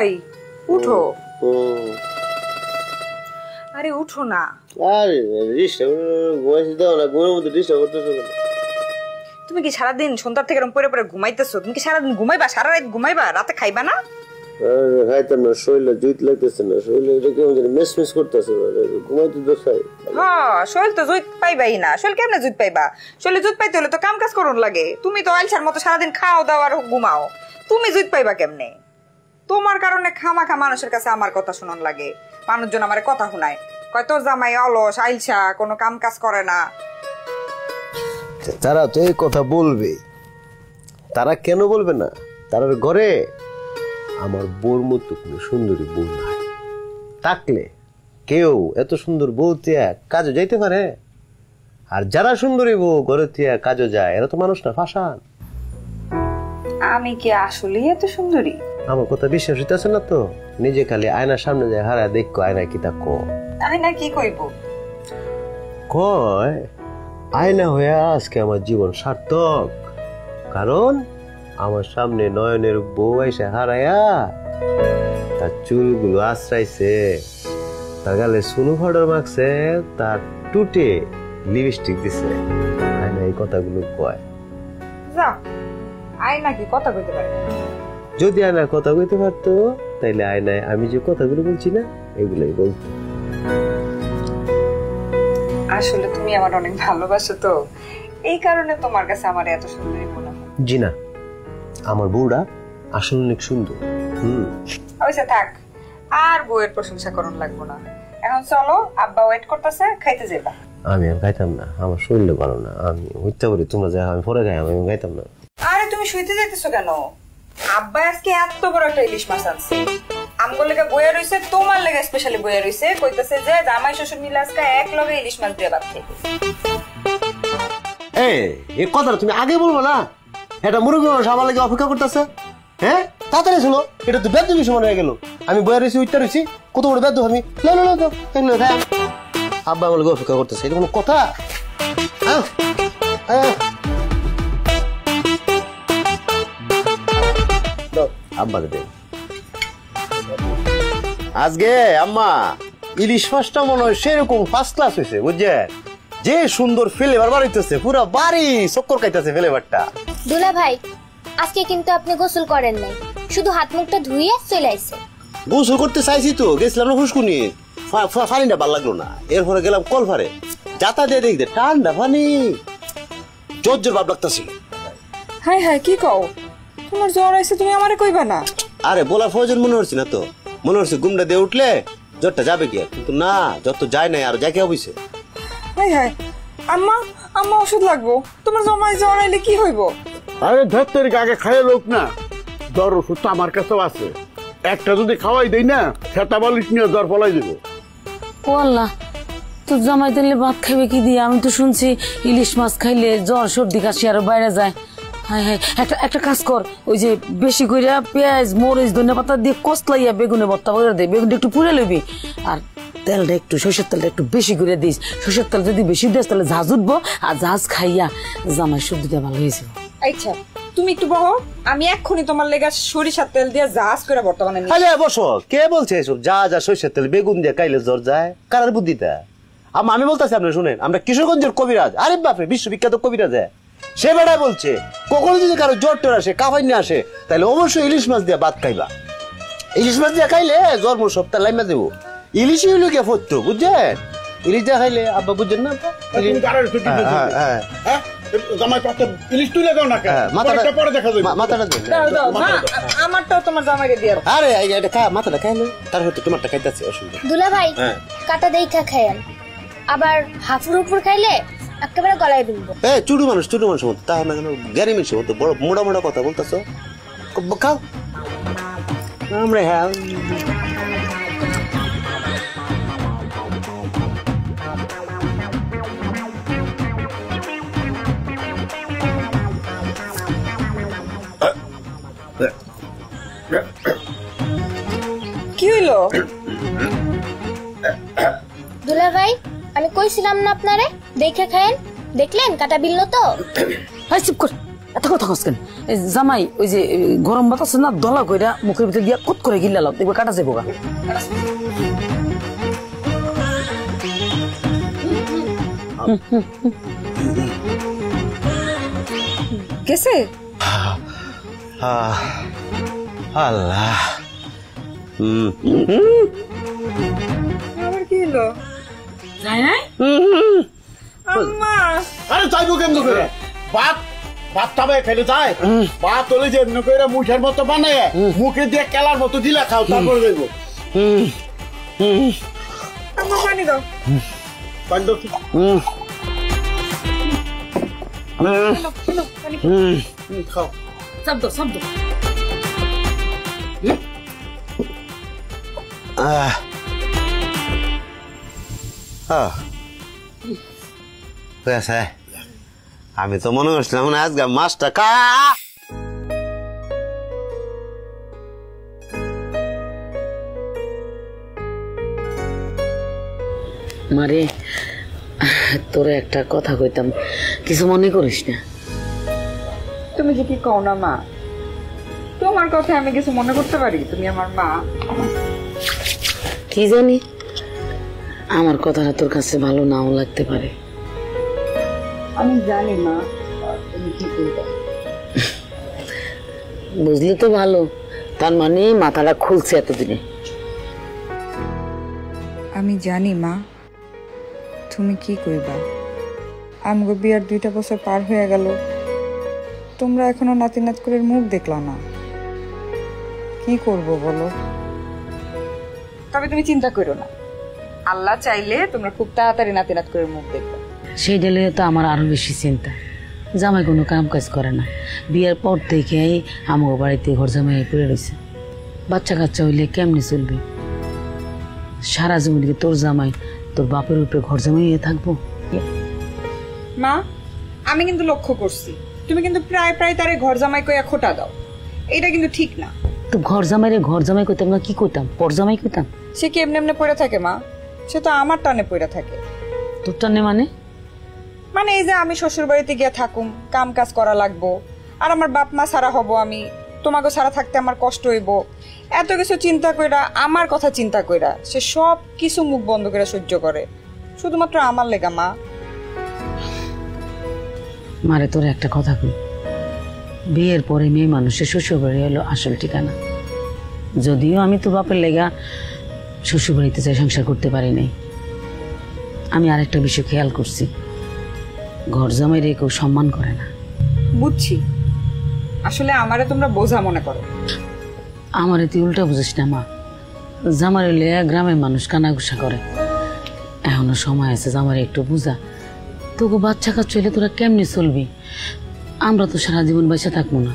ভাই উঠো। আরে উঠো না। আরে ঘুমাইছি দাও না, ঘুমের মধ্যে ডিস্টার্ব করতেছো কেন? তুমি কি সারাদিন সন্ধ্যা থেকে এরকম পরে পরে ঘুমাইতেছো? তুমি কি সারাদিন ঘুমাইবা? সারা রাত ঘুমাইবা? রাতে খাইবা না? খাইতাম না, শরীরে জুত লাগতেছে না, শরীরে এটা কেমন জানি মেস মেস করতেছে, ঘুমাইতে তো খাই। হ্যাঁ, শরীর তো জুত পাইবাই না। শরীর কেমনে জুত পাইবা? শরীরে জুত পাইতে হলে তো কাম কাজ করুন লাগে। তুমি তো আলসার মতো সারাদিন খাও দাও আর ঘুমাও, তুমি জুত পাইবা কেমনে? তোমার কারণে খামাখা মানুষের কাছে আমার কথা শুনন লাগে। মানুষজন আমার কথা শুনায়, কয় তোর জামাই অলস, আইলসা, কোনো কাম কাজ করে না। তারা তো এই কথা বলবে, তারা কেন বলবে না? তার ঘরে আমার বউর মতো কোনো সুন্দরী বউ নাই থাকলে কেউ এত সুন্দর বউ তিয়া কাজে যাইতে পারে? আর যারা সুন্দরী বউ ঘরে তিয়া কাজে যায় এরা তো মানুষ না, ফাঁসান। আমি কি আসলেই এত সুন্দরী? আমার কথা বিশ্বাস হইতেছে না তো? নিজে খালি আয়নার সামনে যায় হারা দেখো আয়না কি তা আয়না কি কইব? কয় আয়না হয়ে আজকে আমার জীবন সার্থক, কারণ আমার সামনে নয়নের বউ এসে হারায়া তার চুলগুলো আশ্রাইছে, তার গালে সুনু পাউডার মাখছে, তার টুটে লিপস্টিক দিছে। আয়না এই কথাগুলো কয়। যাও, আয়না কি কথা কইতে পারে? যদি আয়না কথা কইতে পারতো তাইলে আয়নায় আমি যে কথাগুলো বলছি না এগুলোই বলতো। আসলে তুমি আমার অনেক ভালোবাসো তো, এই কারণে তোমার কাছে আমার এত সুন্দরী মনে হয়। জি না, আমার বউটা আসলে অনেক সুন্দর। হইছে, থাক আর বউয়ের প্রশংসা করন লাগবো না। এখন চলো, আব্বা ওয়েট করতেছে, খাইতে যাবা। আমি আর খাইতাম না, আমার শরীরে ভালো না, আমি হইতে পারি তোমরা যা আমি পরে খাই, আমি খাইতাম না। আরে তুমি শুইতে যাইতেছো কেন? আব্বা আজকে এত বড় একটা ইলিশ মাছ আনছে, আমগো লেগে বইয়া রইছে, তোমার লেগে স্পেশালি বইয়া রইছে, কইতাছে যে জামাই শ্বশুর মিলে আজকে এক লগে ইলিশ মাছ দিয়ে ভাত খাইবে। এই কথাটা তুমি আগে বলবো না? এটা মুরব্বী মানুষ আমার লাগে অপেক্ষা করতেছে। হ্যাঁ, তাড়াতাড়ি শুনো, এটা তো বেদবি সময় হয়ে গেল। আমি বইয়া রয়েছি, উঠতে রয়েছি, কত বড় বেদ আমি। আব্বা আমার লাগে অপেক্ষা করতেছে, এটা কোনো কথা? আব্বা দে আজকে আম্মা ইলিশ মাছটা মনে হয় সেরকম ফার্স্ট ক্লাস হয়েছে, বুঝছেন? যে সুন্দর ফ্লেভার বাড়াইতেছে, পুরো বাড়ি চক্কর খাইতেছে ফ্লেভারটা। দুলা ভাই, আজকে কিন্তু আপনি গোসল করেন নাই, শুধু হাত মুখটা ধুইয়ে চলে আইছে। গোসল করতে চাইছি তো, গেছিলাম না ফুসকুনি, পানিটা ভালো লাগলো না, এরপরে গেলাম কলফারে, যাতা দিয়ে দেখতে ঠান্ডা পানি, জোর জোর ভাব লাগতেছিল। হাই হাই, কি কও? তোমার জ্বর আইছে, তুমি আমারে কইবা না? আরে বলার প্রয়োজন মনে হচ্ছে না তো, মনে হচ্ছে গুমটা দিয়ে উঠলে জ্বরটা যাবে কি, কিন্তু না, জ্বর তো যায় নাই, আর যাকে অবশ্যই। হাই হাই, আম্মা আম্মা ওষুধ লাগবো, তোমার জমায় জ্বর আইলে কি হইব? আরে ধর আগে খাইয়ে লোক না, জ্বর ওষুধ তো আমার কাছেও আছে, একটা যদি খাওয়াই দেই না সেটা বলিস নিয়ে জ্বর ফলাই দেবো। ও আল্লাহ, তোর জামাই দিলে ভাত খাইবে কি দিয়ে? আমি তো শুনছি ইলিশ মাছ খাইলে জ্বর সর্দি কাশি আরো বাইরে যায়। হ্যাঁ হ্যাঁ, একটা কাজ কর, ওই যে বেশি করে পেঁয়াজ মরিচ ধনে পাতা দিয়ে কষলাইয়া বেগুনে ভর্তা করে দে, বেগুনটা একটু পুড়ে লইবি, আর তেলটা একটু সরষের তেলটা একটু বেশি করে দিস। সরষের তেল যদি বেশি দিস তাহলে ঝাঁজ উঠবো, আর ঝাঁজ খাইয়া জামাই সর্দিটা ভালো হয়েছে। আচ্ছা তুমি একটু বহো, আমি এক্ষুনি তোমার লেগে সরিষার তেল দিয়ে ঝাঁজ করে বর্তমানে। আরে বসো, কে বলছে এসব? যা যা সরষের তেল বেগুন দিয়ে খাইলে জ্বর যায়, কারার বুদ্ধিটা? আমি বলতেছি, আপনি শুনেন, আমরা কিশোরগঞ্জের কবিরাজ, আরে বাপরে বিশ্ববিখ্যাত কবিরাজ, সে বেড়ায় বলছে কখনো যদি কারো জ্বর টর আসে, কাফাই নিয়ে আসে, তাহলে অবশ্যই ইলিশ মাছ দিয়ে ভাত খাইবা। ইলিশ মাছ দিয়ে খাইলে জ্বর মোর সপ্তাহ লাইমা দেবো। ইলিশই হইল গিয়ে ফত্ত, বুঝছেন? ইলিশ দিয়ে খাইলে, আব্বা বুঝছেন না? আমারটাও তোমার জামাইকে দিয়ে। আরে মাথাটা খাইলে তারপর তো তোমারটা খাইতেছে, অসুবিধা। দুলা ভাই, কাটা দেখা খাইয়েন, আবার হাফুর উপর খাইলে একেবারে গলায় দুলবো। চুটু মানুষ মতো, তা না কেন গ্যারি মিনসের মতো বড় মোড়া মোড়া কথা বলতেছ? খাও আমরা। হ্যাঁ, কি হইলো? দুলা ভাই, আমি কইছিলাম না আপনারে দেখে খায়েন, দেখলেন কাটা বিললো তো। চুপ কর, এত কথা কস কেন? জামাই ওই যে গরম বাতাস না দলা কইরা মুখের ভিতরে দিয়া কত করে গিলালাম, দেখবে কাটা যাবো গা। গেছে? আল্লাহ আবার কি হলো? যায় নাই? আম্মা আরে যাইবো কেমন করে? ভাত ভাত খাবে খেলে যায়? ভাত হলে যে এমনি করে মুঠের মতো বানায় মুখে দিয়ে কেলার মতো দিলে খাও, তারপরে যাইবো। আম্মা পানি দাও। পানি দাও। খাও। শব্দ শব্দ। আমি তো মনে করছিলাম না আজকে মাছটা কা মারে তোরে একটা কথা কইতাম, কিছু মনে করিস না? তুমি যে কি কও না মা, তোমার কথা আমি কিছু মনে করতে পারি? তুমি আমার মা। কি জানি আমার কথাটা তোর কাছে ভালো নাও লাগতে পারে। আমি জানি মা তুমি কি করবে। বুঝলি তো ভালো, তার মানে মাথাটা খুলছে এতদিনে। আমি জানি মা তুমি কি কইবা। আমগো বিয়ার 2টা বছর পার হয়ে গেল, তোমরা এখনো নাতি নাত করে মুখ দেখলা না। কি করব বলো? তবে তুমি চিন্তা করো না, আল্লাহ চাইলে তোমরা খুব তাড়াতাড়ি নাতি নাত করে মুখ দেখবে। সেই ডেলে তো আমার আরো বেশি চিন্তা। জামাই কোনো কাম কাজ করে না, বিয়ের পর থেকেই আমার বাড়িতে ঘর জামাই পড়ে রয়েছে। বাচ্চা কাচ্চা হইলে কেমনে চলবে? সারা জীবন কি তোর জামাই তোর বাপের উপরে ঘর জামাই হয়ে থাকবো? মা আমি কিন্তু লক্ষ্য করছি তুমি কিন্তু প্রায় প্রায় তারে ঘর জামাই কইয়া খোটা দাও, এটা কিন্তু ঠিক না। তো ঘর জামাই কইতাম না, কি কইতাম? পর জামাই কইতাম। সে কি এমনি এমনি পড়ে থাকে মা? সে তো আমার টানে পড়ে থাকে। তোর টানে মানে? মানে এই যে আমি শ্বশুর বাড়িতে গিয়ে থাকুম, কাম কাজ করা লাগবো, আর আমার বাপ মা ছাড়া হব আমি, তোমাকে ছাড়া থাকতে আমার কষ্ট হইব, এত কিছু চিন্তা কইরা, আমার কথা চিন্তা কইরা সে সব কিছু মুখ বন্ধ করে সহ্য করে শুধুমাত্র আমার লেগা। মা মারে তোর একটা কথা কই, বিয়ের পরে মেয়ে মানুষের শ্বশুর বাড়ি হলো আসল ঠিকানা। যদিও আমি তো বাপের লেগা শ্বশুর বাড়িতে যাই সংসার করতে পারি নাই, আমি আরেকটা বিষয় খেয়াল করছি, ঘর জামাই রে কেউ সম্মান করে না। বুঝছি, আসলে আমারে তোমরা বোঝা মনে করো। আমারে তুই উল্টা বুঝিস না মা, জামার হইলে গ্রামের মানুষ কানাঘুষা করে। এখনো সময় আছে, জামারে একটু বুঝা। তোকে বাচ্চা কাচ্চা হইলে তোরা কেমনি চলবি? আমরা তো সারা জীবন বেঁচে থাকবো না।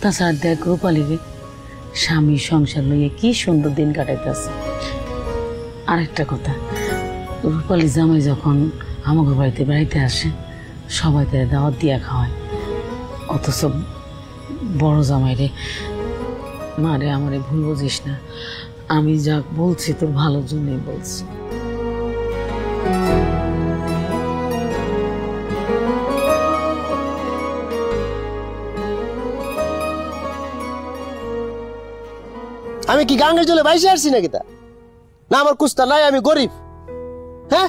তাছাড়া দেখ রূপালীকে স্বামী সংসার লইয়ে কি সুন্দর দিন কাটাইতেছে। আরেকটা কথা, রূপালী জামাই যখন আমাকে বাড়িতে বেড়াইতে আসে সবাই তাদের দাওয়াত দিয়া খাওয়ায়, অথচ বড় জামাই রে মারে আমারে ভুল বুঝিস না, আমি যা বলছি তোর ভালোর জন্যই বলছি। আমি কি গাঙ্গের জলে বাইসে আসছি নাকি? তা না আমার কুস্তা নাই, আমি গরিব। হ্যাঁ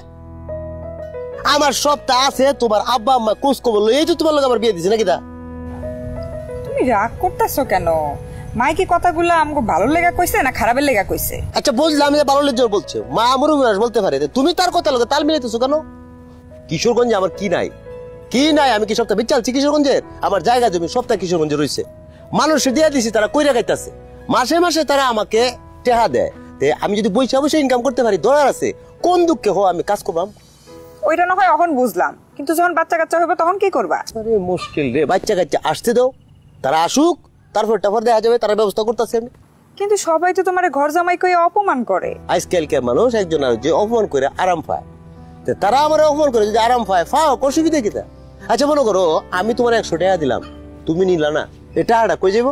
আমার সবটা আছে, তোমার আব্বা আম্মা কুস কবর এই তো তোমার লোক আমার বিয়ে দিছে নাকি? তা তুমি রাগ করতেছো কেন? মাই কি কথাগুলো আমাকে ভালো লেগা কইছে না খারাপের লেগা কইছে? আচ্ছা বুঝলাম, আমি ভালো লেগে বলছো, মা আমার বলতে পারে, তুমি তার কথা লোক তাল মিলাইতেছো কেন? কিশোরগঞ্জে আমার কি নাই? কি নাই? আমি কি সপ্তাহ বিচালছি কিশোরগঞ্জের? আমার জায়গা জমি সপ্তাহ কিশোরগঞ্জে রয়েছে, মানুষে দিয়ে দিছি, তারা কইরা খাইতেছে, মাসে মাসে তারা আমাকে টেহা দেয়। আমি যদি বসে বসে ইনকাম করতে পারি, দরকার আছে কোন দুঃখে হো আমি কাজ করবাম। ওইটা না হয় এখন বুঝলাম, কিন্তু যখন বাচ্চা কাচ্চা হবে তখন কি করবা? আরে মুশকিল রে, বাচ্চা কাচ্চা আসতে দাও, তারা আসুক, তারপর টাফার দেখা যাবে, তারা ব্যবস্থা করতেছে। আমি কিন্তু সবাই তো তোমার ঘর জামাই কইয়া অপমান করে। আজকালকার মানুষ একজন আর যে অপমান করে আরাম পায়, তারা আমার অপমান করে যদি আরাম পায়, ফাও অসুবিধা কি? তা আচ্ছা মনে করো আমি তোমার 100 টাকা দিলাম, তুমি নিলা না, এই টাকাটা কই যাবো?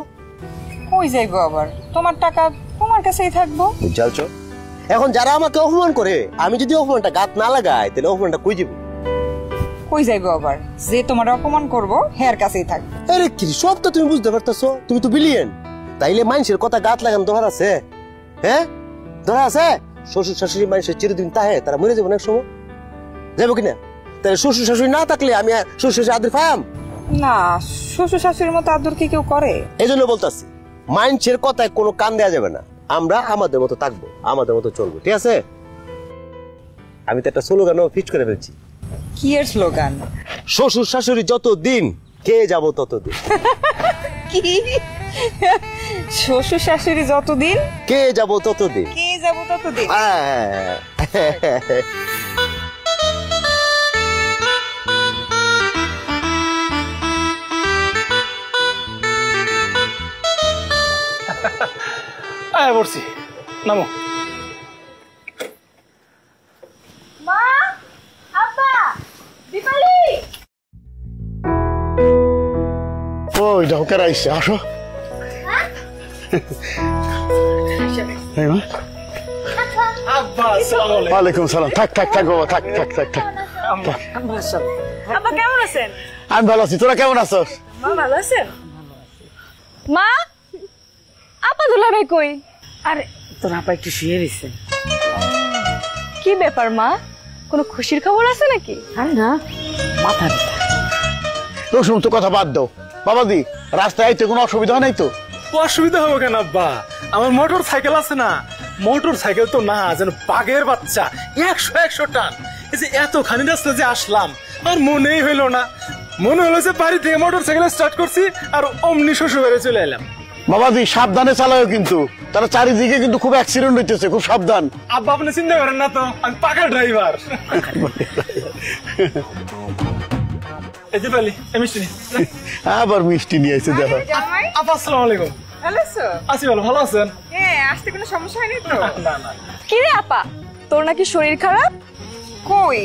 কই যাইবো আবার? তোমার টাকা তোমার কাছেই থাকবো। বুঝছো? এখন যারা আমাকে অপমান করে, আমি যদি অপমানটা গাত না লাগাই, তাহলে অপমানটা কই যাবো? কই যাইবো আবার? যে তোমার অপমান করবো হের কাছেই থাকবে। আরে কি সব তো তুমি বুঝতে পারতেছো, তুমি তো বিলিয়ন। তাইলে মানুষের কথা গাত লাগান দরকার আছে? হ্যাঁ দরকার আছে? শ্বশুর শাশুড়ি মানুষের চিরদিন তাহে, তারা মরে যাবো অনেক সময়, যাবো কিনা? তাহলে শ্বশুর শাশুড়ি না থাকলে আমি শ্বশুর শাশুড়ি আদর পাম না, শ্বশুর শাশুড়ির মতো আদর কি কেউ করে? এই জন্য বলতেছি মানুষের কথায় কোনো কান দেওয়া যাবে না। আমরা আমাদের মতো থাকবো, আমাদের মতো চলবো, ঠিক আছে? আমি তো একটা স্লোগানও ফিক্স করে ফেলছি। কি এর স্লোগান? শ্বশুর শাশুড়ি যত দিন কে যাবো ততদিন। কি? শ্বশুর শাশুড়ি যতদিন কে যাবো ততদিন। কে যাবো ততদিন। হ্যাঁ। আয় বলছি নামো। মা, আব্বা, দীপালি। ওই দেখো কেরা আসছে, আসো। এই মা। ওয়ালাইকুম সালাম। থাক থাক থাক বাবা, থাক থাক থাক থাক। আব্বা কেমন আছেন? আমি ভালো আছি, তোরা কেমন আছো? মা ভালো আছেন? মা, আপা দুলাভাই কই? আরে তোর আপা একটু শুয়ে দিছে। কি ব্যাপার মা, কোনো খুশির খবর আছে নাকি? আর না, মাথা ব্যথা। তোর সমস্ত কথা বাদ দাও বাবাজি, রাস্তায় আইতে কোনো অসুবিধা নাই তো? অসুবিধা হবে কেন আব্বা, আমার মোটর সাইকেল আছে না। মোটর সাইকেল তো না, যেন বাঘের বাচ্চা, 100 টান। এই যে এতখানি রাস্তা যে আসলাম, আর মনেই হইলো না। মনে হলো যে বাড়ি থেকে মোটর সাইকেল স্টার্ট করছি আর অমনি শ্বশুর বাড়ি চলে এলাম। বাবাজি সাবধানে চালাও কিন্তু, তারা চারিদিকে কিন্তু খুব অ্যাক্সিডেন্ট হইতেছে, খুব সাবধান। আব্বা আপনি চিন্তা করেন না তো, আমি পাকা ড্রাইভার। এই যে পালি, মিষ্টি নে। আবার মিষ্টি নিয়ে এসে দেখো। জামাই আপা আসসালামু আলাইকুম। ভালো আছো? আছি ভালো, ভালো আছেন? হ্যাঁ, আসতে কোনো সমস্যা হয়নি তো? না না। কি রে আপা, তোর নাকি শরীর খারাপ? কই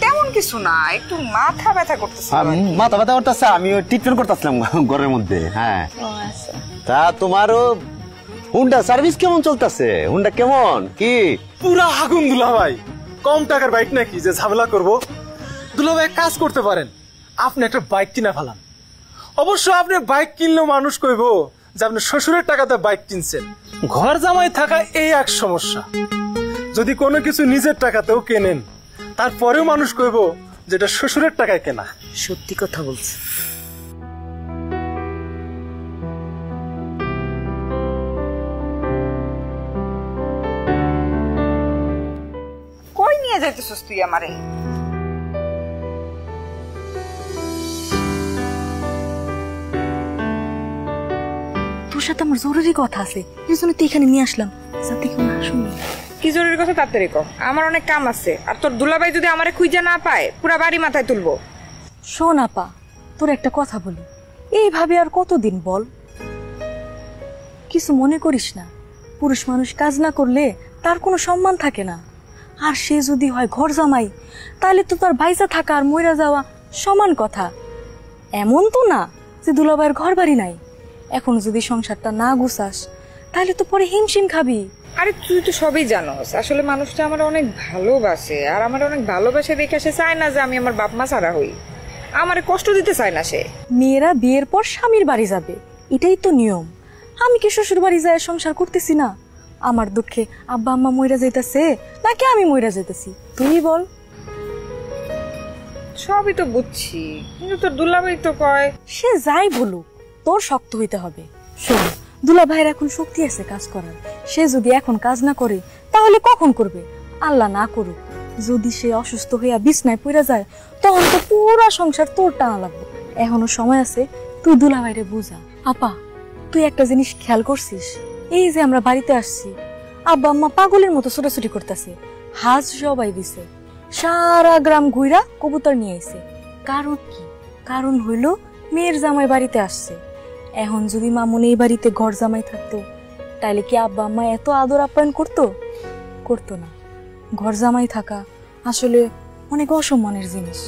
তেমন কিছু না, একটু মাথা ব্যথা করতেছে। মাথা ব্যথা করতেছে, আমি ট্রিটমেন্ট করতেছিলাম ঘরের মধ্যে। হ্যাঁ তা তোমারও হুন্ডা সার্ভিস কেমন চলতেছে? হুন্ডা কেমন কি? পুরা আগুন দুলাভাই। কম টাকার বাইক নাকি যে ঝামেলা করবো? দুলাভাই এক কাজ করতে পারেন, আপনি একটা বাইক কিনা ফেলান। অবশ্য আপনি বাইক কিনলেও মানুষ কইবো যে আপনি শ্বশুরের টাকাতে বাইক কিনছেন। ঘর জামাই থাকা এই এক সমস্যা। যদি কোনো কিছু নিজের টাকাতেও কেনেন, তারপরেও মানুষ কইবো যেটা শ্বশুরের টাকায় কেনা। সত্যি কথা বলছে। কই নিয়ে যাইতেছিস তুই আমারে? তোর সাথে আমার জরুরি কথা আছে, এই জন্য তো এখানে নিয়ে আসলাম, যাতে কেউ না শুনি। কি জরুরি কথা তাড়াতাড়ি কর, আমার অনেক কাম আছে। আর তোর দুলাভাই যদি আমারে খুঁজে না পায়, পুরা বাড়ি মাথায় তুলবো। শোন আপা, তোর একটা কথা বলি, এইভাবে আর কতদিন বল? কিছু মনে করিস না, পুরুষ মানুষ কাজ না করলে তার কোনো সম্মান থাকে না। আর সে যদি হয় ঘর জামাই, তাহলে তো তার ভাইসা থাকা আর মইরা যাওয়া সমান কথা। এমন তো না যে দুলাভাইয়ের ঘর বাড়ি নাই। এখন যদি সংসারটা না গুছাস, তাহলে তো পরে হিমশিম খাবি। আরে তুই তো সবই জানোস, আসলে মানুষটা আমার অনেক ভালোবাসে। আর আমার অনেক ভালোবাসে দেখে সে চায় না যে আমি আমার বাপ মা ছাড়া হই। আমারে কষ্ট দিতে চায় না সে। মেয়েরা বিয়ের পর স্বামীর বাড়ি যাবে, এটাই তো নিয়ম। আমি কি শ্বশুর বাড়ি যায় সংসার করতেছি না? আমার দুঃখে আব্বা আম্মা মইরা যাইতাছে নাকি আমি মইরা যাইতাছি, তুই বল। সবই তো বুঝছি, কিন্তু তোর দুলাভাই তো কয়। সে যাই বলুক, তোর শক্ত হইতে হবে। শোন, দুলা ভাইয়ের এখন শক্তি আছে কাজ করার। সে যদি এখন কাজ না করে, তাহলে কখন করবে? আল্লাহ না করুক, যদি সে অসুস্থ হইয়া বিছনায় পড়ে যায়, তখন তো পুরা সংসার তোর টানা লাগবে। এখনো সময় আছে, তুই দুলা ভাইরে বুঝা। আপা, তুই একটা জিনিস খেয়াল করছিস? এই যে আমরা বাড়িতে আসছি, আব্বা আম্মা পাগলের মতো ছোটাছুটি করতেছে, হাজ সবাই দিছে, সারা গ্রাম ঘুইরা কবুতর নিয়ে আইছে। কারণ কি? কারণ হইল মেয়ের জামাই বাড়িতে আসছে। এখন যদি মামুন এই বাড়িতে ঘর জামাই থাকতো, তাইলে কি আব্বা আম্মা এত আদর আপ্যায়ন করতো? করতো না। ঘর জামাই থাকা আসলে অনেক অসম্মানের জিনিস।